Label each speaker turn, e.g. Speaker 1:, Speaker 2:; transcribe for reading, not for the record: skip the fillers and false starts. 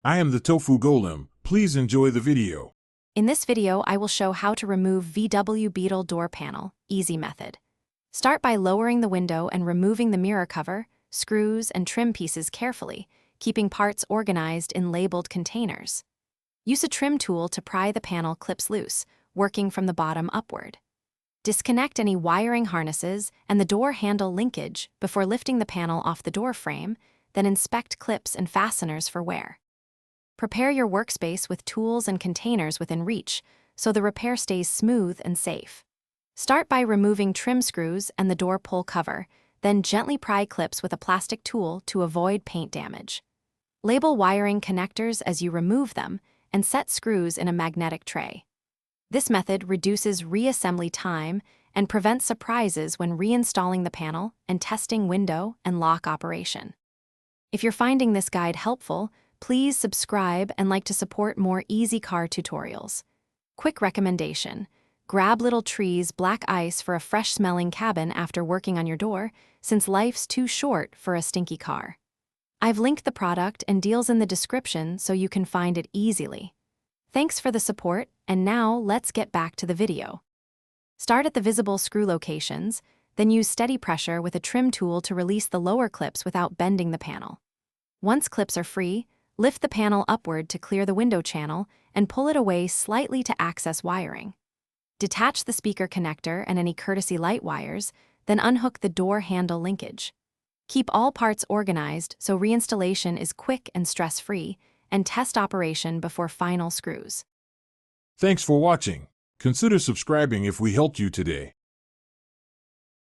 Speaker 1: I am the Tofu Golem. Please enjoy the video.
Speaker 2: In this video, I will show how to remove VW Beetle door panel, easy method. Start by lowering the window and removing the mirror cover, screws, and trim pieces carefully, keeping parts organized in labeled containers. Use a trim tool to pry the panel clips loose, working from the bottom upward. Disconnect any wiring harnesses and the door handle linkage before lifting the panel off the door frame, then inspect clips and fasteners for wear. Prepare your workspace with tools and containers within reach so the repair stays smooth and safe. Start by removing trim screws and the door pull cover, then gently pry clips with a plastic tool to avoid paint damage. Label wiring connectors as you remove them and set screws in a magnetic tray. This method reduces reassembly time and prevents surprises when reinstalling the panel and testing window and lock operation. If you're finding this guide helpful, please subscribe and like to support more easy car tutorials. Quick recommendation: grab Little Tree's black ice for a fresh-smelling cabin after working on your door, since life's too short for a stinky car. I've linked the product and deals in the description so you can find it easily. Thanks for the support, and now let's get back to the video. Start at the visible screw locations, then use steady pressure with a trim tool to release the lower clips without bending the panel. Once clips are free, lift the panel upward to clear the window channel and pull it away slightly to access wiring. Detach the speaker connector and any courtesy light wires, then unhook the door handle linkage. Keep all parts organized so reinstallation is quick and stress-free, and test operation before final screws.
Speaker 1: Thanks for watching. Consider subscribing if we helped you today.